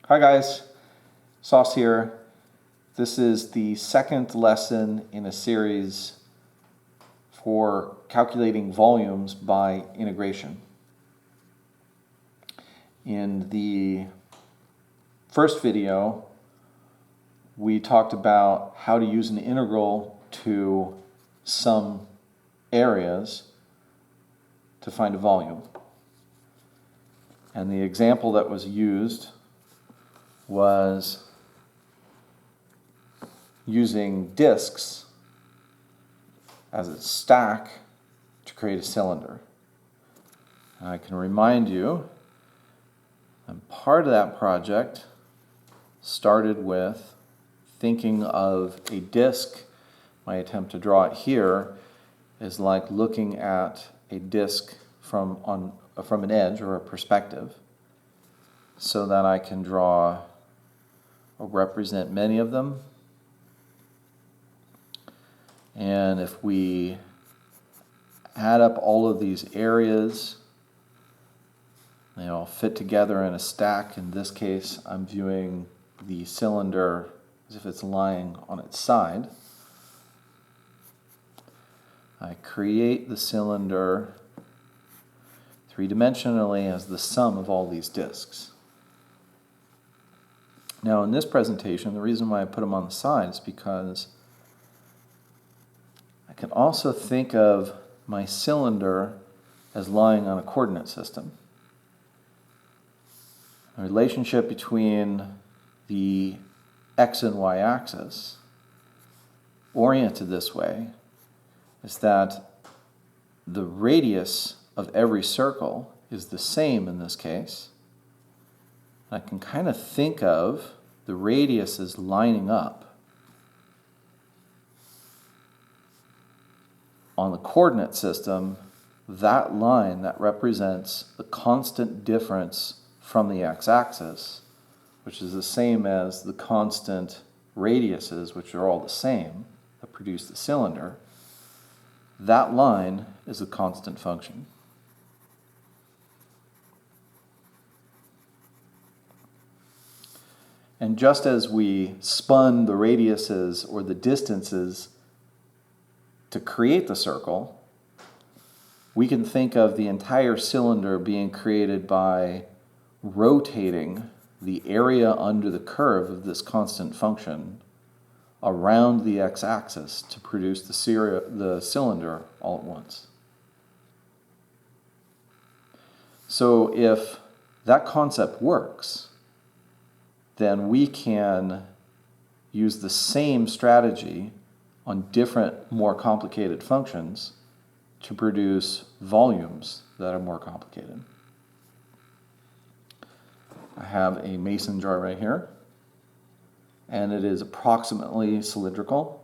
Hi guys, Sauce here. This is the second lesson in a series for calculating volumes by integration. In the first video, we talked about how to use an integral to sum areas to find a volume. And the example that was used was using disks as a stack to create a cylinder. And I can remind you, and part of that project started with thinking of a disk. My attempt to draw it here is like looking at a disk from an edge or a perspective, so that I can draw or represent many of them. And if we add up all of these areas, they all fit together in a stack. In this case, I'm viewing the cylinder as if it's lying on its side. I create the cylinder three-dimensionally as the sum of all these disks. Now in this presentation, the reason why I put them on the side is because I can also think of my cylinder as lying on a coordinate system. The relationship between the x and y axis, oriented this way, is that the radius of every circle is the same in this case. I can kind of think of the radius as lining up. On the coordinate system, that line that represents the constant difference from the x-axis, which is the same as the constant radiuses, which are all the same, that produce the cylinder, that line is a constant function. And just as we spun the radiuses or the distances to create the circle, we can think of the entire cylinder being created by rotating the area under the curve of this constant function around the x-axis to produce the cylinder all at once. So if that concept works, then we can use the same strategy on different, more complicated functions to produce volumes that are more complicated. I have a mason jar right here, and it is approximately cylindrical,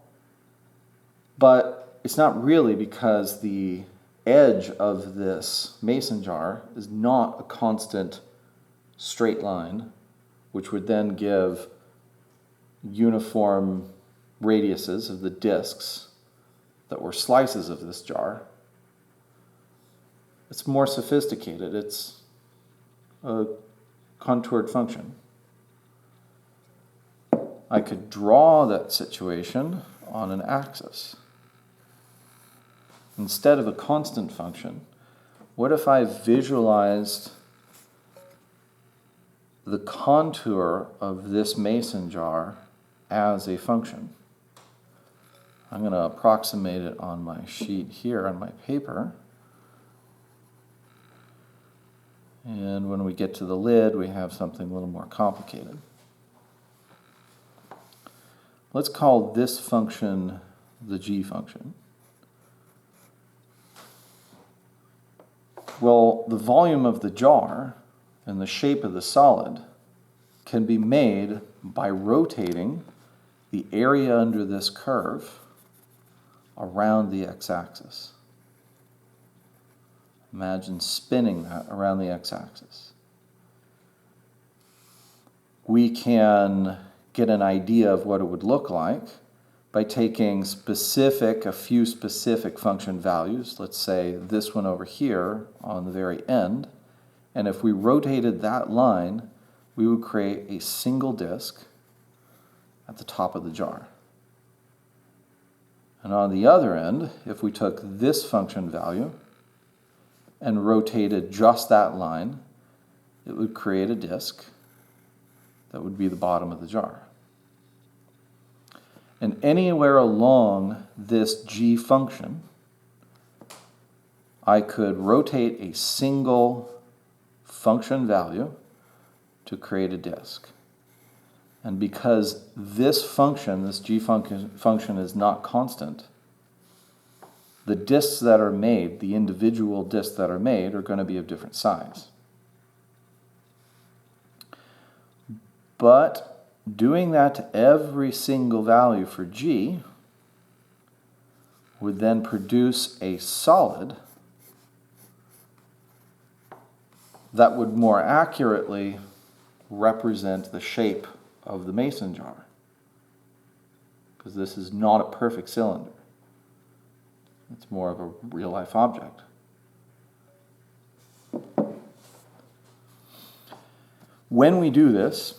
but it's not really, because the edge of this mason jar is not a constant straight line, which would then give uniform radiuses of the disks that were slices of this jar. It's more sophisticated. It's a contoured function. I could draw that situation on an axis. Instead of a constant function, what if I visualized the contour of this mason jar as a function? I'm going to approximate it on my sheet here on my paper. And when we get to the lid, we have something a little more complicated. Let's call this function the g function. Well, the volume of the jar and the shape of the solid can be made by rotating the area under this curve around the x-axis. Imagine spinning that around the x-axis. We can get an idea of what it would look like by taking a few specific function values, let's say this one over here on the very end, and if we rotated that line, we would create a single disk at the top of the jar. And on the other end, if we took this function value and rotated just that line, it would create a disk that would be the bottom of the jar. And anywhere along this g function, I could rotate a single function value to create a disk. And because this function, this g function is not constant, the disks that are made, the individual disks that are made, are going to be of different size. But doing that to every single value for g would then produce a solid that would more accurately represent the shape of the mason jar, because this is not a perfect cylinder. It's more of a real-life object. When we do this,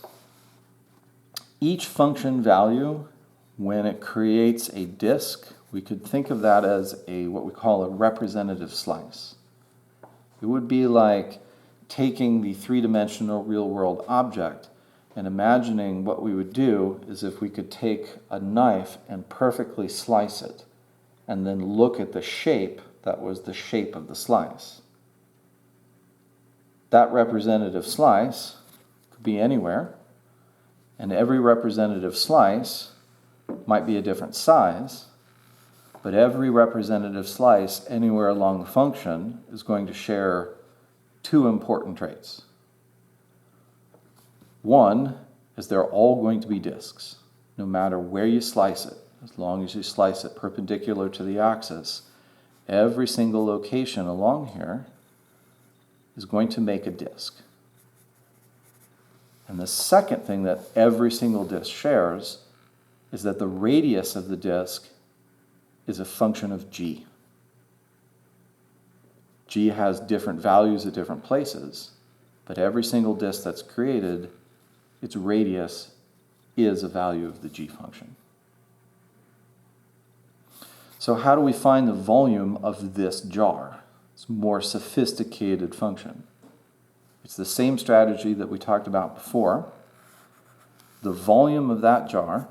each function value, when it creates a disk, we could think of that as what we call a representative slice. It would be like taking the three-dimensional real-world object and imagining what we would do is if we could take a knife and perfectly slice it and then look at the shape that was the shape of the slice. That representative slice could be anywhere, and every representative slice might be a different size, but every representative slice anywhere along the function is going to share two important traits. One is they're all going to be disks, no matter where you slice it. As long as you slice it perpendicular to the axis, every single location along here is going to make a disk. And the second thing that every single disk shares is that the radius of the disk is a function of g. G has different values at different places, but every single disk that's created, its radius is a value of the g function. So how do we find the volume of this jar? It's a more sophisticated function. It's the same strategy that we talked about before. The volume of that jar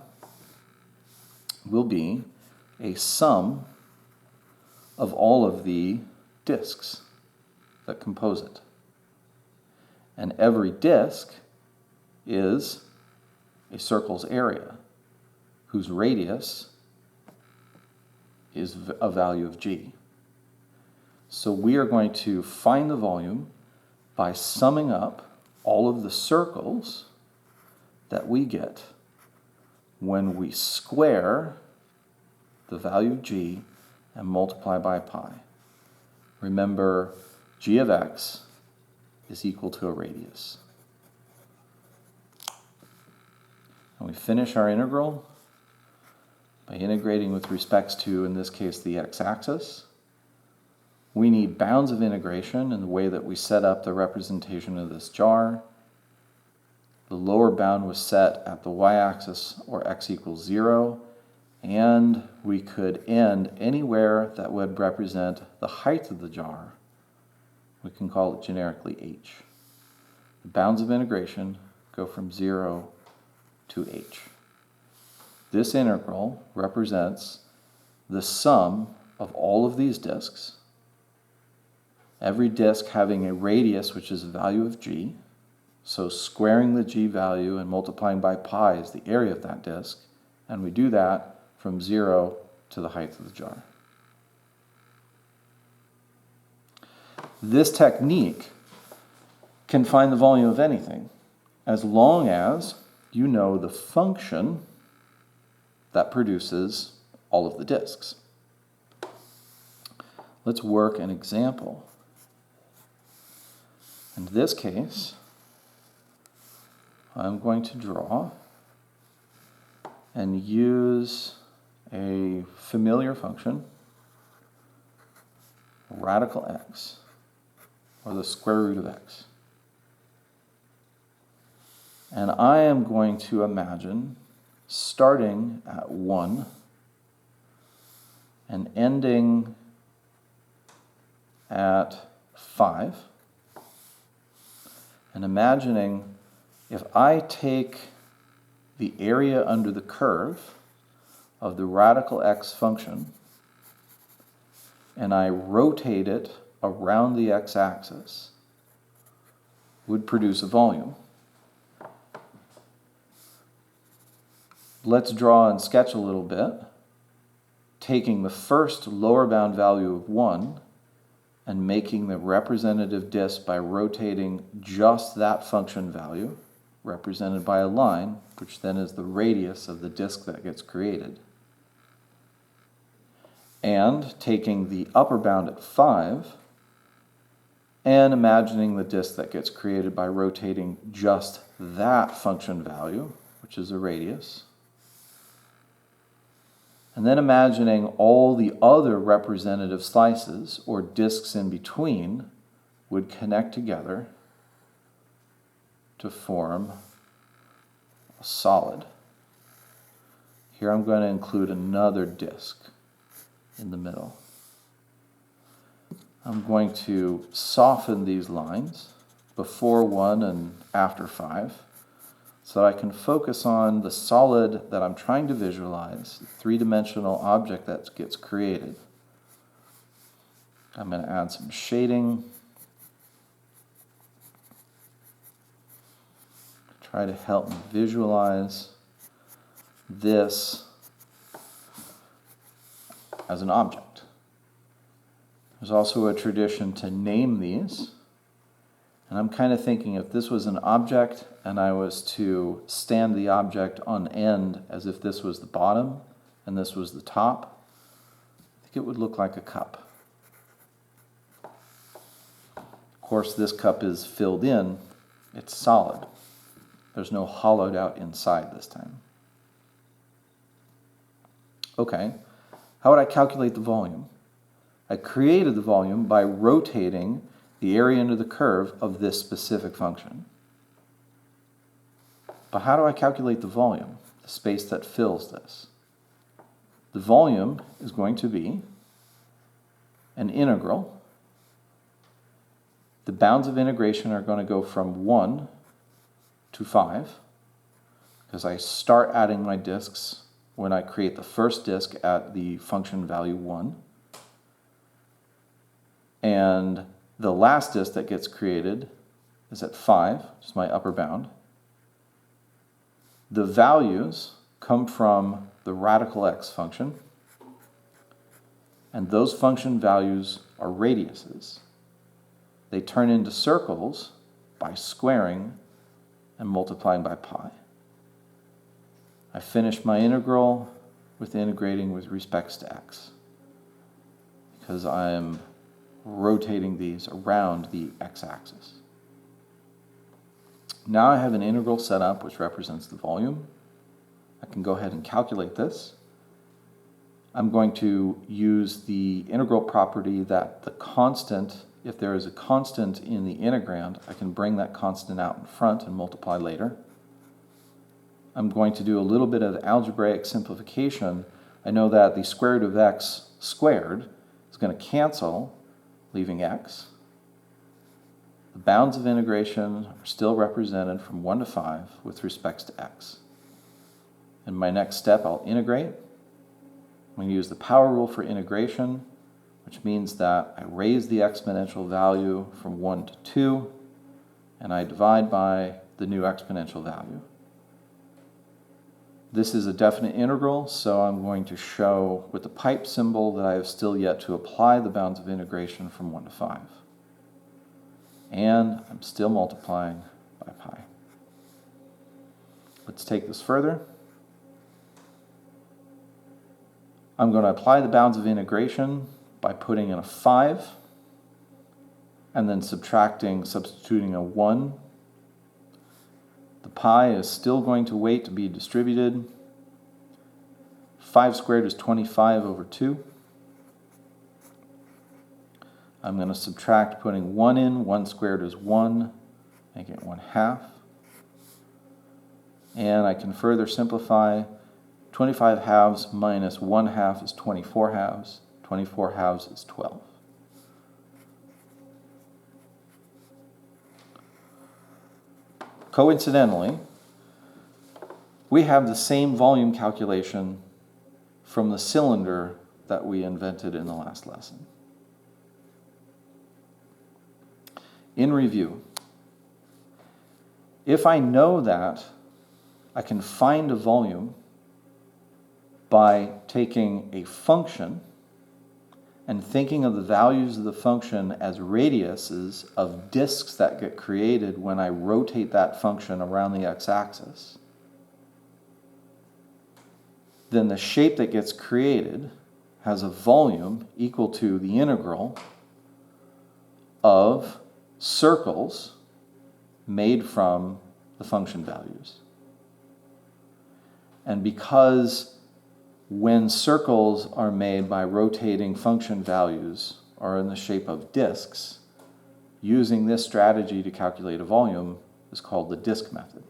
will be a sum of all of the disks that compose it. And every disk is a circle's area, whose radius is a value of g. So we are going to find the volume by summing up all of the circles that we get when we square the value of g and multiply by pi. Remember, g of x is equal to a radius. And we finish our integral by integrating with respects to, in this case, the x-axis. We need bounds of integration in the way that we set up the representation of this jar. The lower bound was set at the y-axis, or x equals 0, and we could end anywhere that would represent the height of the jar. We can call it generically h. The bounds of integration go from 0 to h. This integral represents the sum of all of these disks, every disk having a radius which is a value of g, so squaring the g value and multiplying by pi is the area of that disk, and we do that from 0 to the height of the jar. This technique can find the volume of anything, as long as you know the function that produces all of the disks. Let's work an example. In this case, I'm going to draw and use a familiar function, radical x, or the square root of x. And I am going to imagine starting at 1 and ending at 5. And imagining if I take the area under the curve of the radical x function and I rotate it around the x-axis, would produce a volume. Let's draw and sketch a little bit, taking the first lower bound value of 1 and making the representative disk by rotating just that function value, represented by a line, which then is the radius of the disk that gets created. And taking the upper bound at 5 and imagining the disk that gets created by rotating just that function value, which is a radius. And then imagining all the other representative slices, or disks in between, would connect together to form a solid. Here I'm going to include another disk in the middle. I'm going to soften these lines before 1 and after 5 so that I can focus on the solid that I'm trying to visualize, the three-dimensional object that gets created. I'm going to add some shading. Try to help me visualize this as an object. There's also a tradition to name these. And I'm kind of thinking if this was an object and I was to stand the object on end as if this was the bottom and this was the top, I think it would look like a cup. Of course, this cup is filled in. It's solid. There's no hollowed out inside this time. Okay, how would I calculate the volume? I created the volume by rotating the area under the curve of this specific function. But how do I calculate the volume, the space that fills this? The volume is going to be an integral. The bounds of integration are going to go from 1 to 5, because I start adding my disks when I create the first disk at the function value 1. And the last disk that gets created is at 5, which is my upper bound. The values come from the radical x function, and those function values are radiuses. They turn into circles by squaring and multiplying by pi. I finish my integral with integrating with respects to x, because I am rotating these around the x-axis. Now I have an integral set up which represents the volume. I can go ahead and calculate this. I'm going to use the integral property that the constant, if there is a constant in the integrand, I can bring that constant out in front and multiply later. I'm going to do a little bit of algebraic simplification. I know that the square root of x squared is going to cancel, leaving x. The bounds of integration are still represented from 1 to 5 with respects to x. In my next step, I'll integrate. I'm going to use the power rule for integration, which means that I raise the exponential value from 1 to 2, and I divide by the new exponential value. This is a definite integral, so I'm going to show with the pipe symbol that I have still yet to apply the bounds of integration from 1 to 5. And I'm still multiplying by pi. Let's take this further. I'm going to apply the bounds of integration by putting in a 5 and then substituting a 1. The pi is still going to wait to be distributed. 5 squared is 25 over 2. I'm going to subtract putting 1 in. 1 squared is 1, making it 1/2. And I can further simplify. 25 halves minus 1 half is 24 halves. 24 halves is 12. Coincidentally, we have the same volume calculation from the cylinder that we invented in the last lesson. In review, if I know that I can find a volume by taking a function and thinking of the values of the function as radiuses of disks that get created when I rotate that function around the x-axis, then the shape that gets created has a volume equal to the integral of circles made from the function values. And because when circles are made by rotating function values or in the shape of disks, using this strategy to calculate a volume is called the disk method.